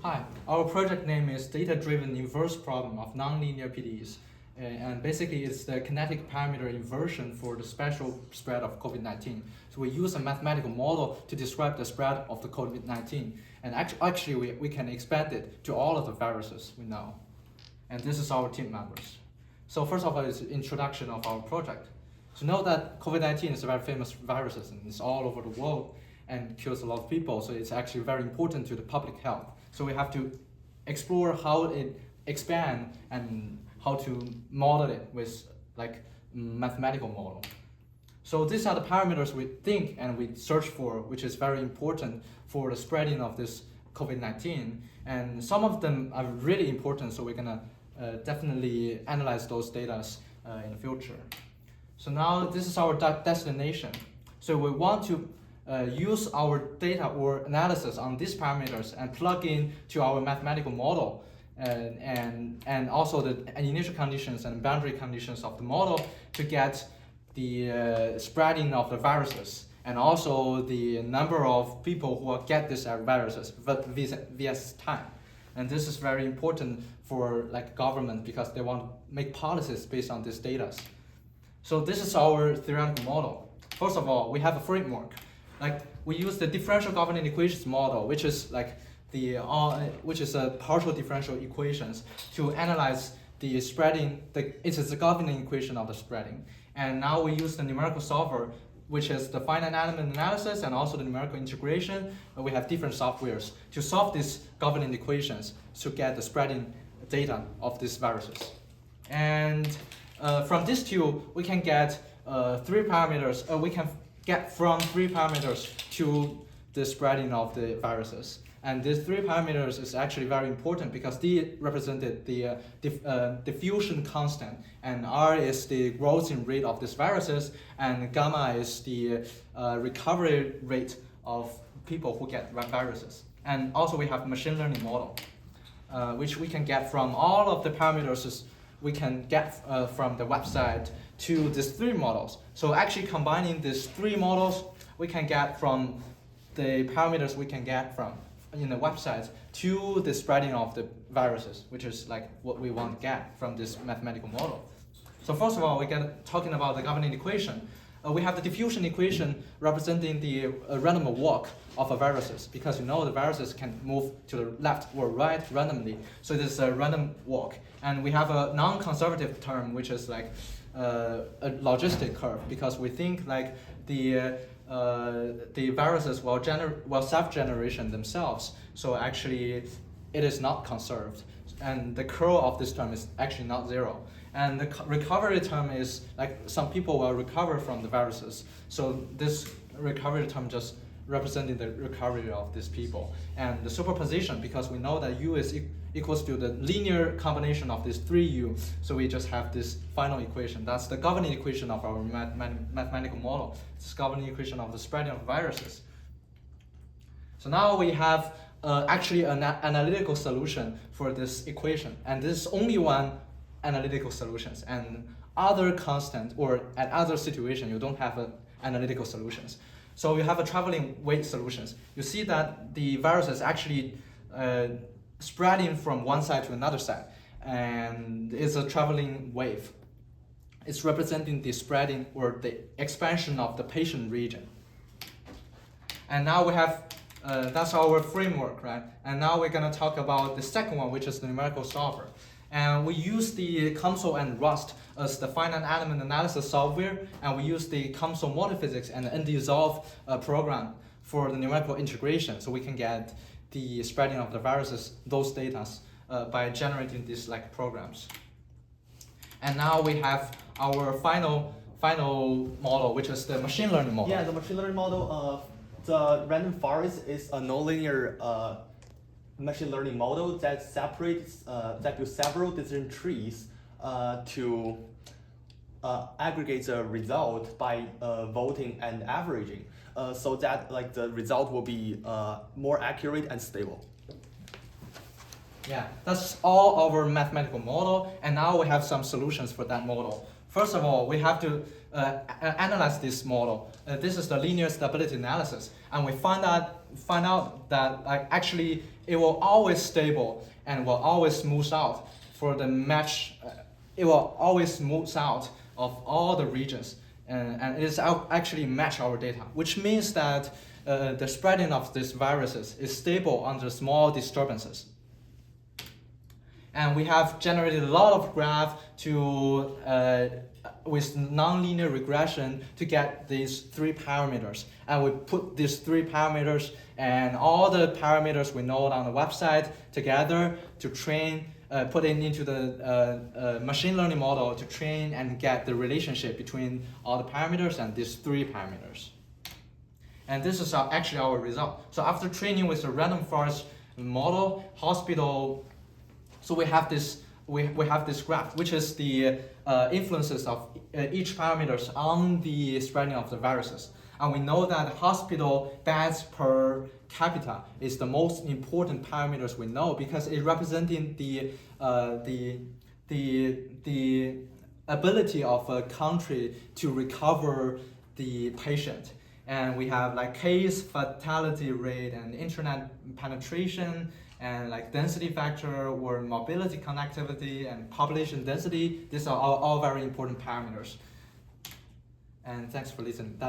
Hi, our project name is Data-Driven Inverse Problem of Nonlinear PDEs. And basically it's the kinetic parameter inversion for the spatial spread of COVID-19. So we use a mathematical model to describe the spread of the COVID-19. And actually we can expand it to all of the viruses we know. And this is our team members. So first of all is introduction of our project. So know that COVID-19 is a very famous virus and it's all over the world and kills a lot of people. So it's actually very important to the public health. So we have to explore how it expands and how to model it with like mathematical model. So these are the parameters we think and we search for, which is very important for the spreading of this COVID-19. And some of them are really important, so we're gonna definitely analyze those data in the future. So now this is our destination. So we want to use our data or analysis on these parameters and plug in to our mathematical model and also the initial conditions and boundary conditions of the model to get the spreading of the viruses and also the number of people who will get these viruses via time. And this is very important for like government because they want to make policies based on this data. So this is our theoretical model. First of all, we have a framework. Like we use the differential governing equations model, which is like which is a partial differential equations to analyze the spreading. It is the governing equation of the spreading. And now we use the numerical solver, which is the finite element analysis and also the numerical integration. We have different softwares to solve these governing equations to get the spreading data of these viruses. And from these two, we can get three parameters. We can get from three parameters to the spreading of the viruses. And these three parameters is actually very important because they represented the diffusion constant, and R is the growth rate of these viruses, and gamma is the recovery rate of people who get viruses. And also we have machine learning model, which we can get from all of the parameters we can get from the website to these three models. So actually combining these three models, we can get from the parameters we can get from in the website to the spreading of the viruses, which is like what we want to get from this mathematical model. So first of all, we get talking about the governing equation. We have the diffusion equation representing the random walk of viruses because you know the viruses can move to the left or right randomly. So it is a random walk. And we have a non-conservative term, which is like a logistic curve because we think like the viruses will self-generation themselves. So actually it is not conserved. And the curl of this term is actually not zero. And the recovery term is like some people will recover from the viruses. So this recovery term just representing the recovery of these people. And the superposition, because we know that U is equals to the linear combination of these three U. So we just have this final equation. That's the governing equation of our mathematical model. It's the governing equation of the spreading of viruses. So now we have actually an analytical solution for this equation. And this is only one analytical solutions, and other constant or at other situation you don't have analytical solutions. So you have a traveling wave solutions. You see that the virus is actually spreading from one side to another side, and it's a traveling wave. It's representing the spreading or the expansion of the patient region. And now we have that's our framework, right? And now we're gonna talk about the second one, which is the numerical solver. And we use the COMSOL and Rust as the finite element analysis software, and we use the COMSOL multiphysics and the NDissolve program for the numerical integration, so we can get the spreading of the viruses, those data, by generating these like programs. And now we have our final model, which is the machine learning model. Yeah, the machine learning model, the random forest is a nonlinear machine learning model that separates that do several different trees to aggregate the result by voting and averaging, so that like the result will be more accurate and stable. Yeah, that's all our mathematical model, and now we have some solutions for that model. First of all, we have to analyze this model. This is the linear stability analysis, and we find that find out that like actually it will always stable and will always smooth out for the match. It will always smooth out of all the regions, and it is actually match our data, which means that the spreading of these viruses is stable under small disturbances. And we have generated a lot of graph to with nonlinear regression to get these 3 parameters. And we put these 3 parameters and all the parameters we know on the website together to train, put it into the machine learning model to train and get the relationship between all the parameters and these 3 parameters. And this is actually our result. So after training with the random forest model, hospital, so we have this graph, which is the influences of each parameters on the spreading of the viruses. And we know that hospital beds per capita is the most important parameters we know because it representing the ability of a country to recover the patient. And we have like case fatality rate and internet penetration and like density factor or mobility connectivity and population density. These are all very important parameters. And thanks for listening. That's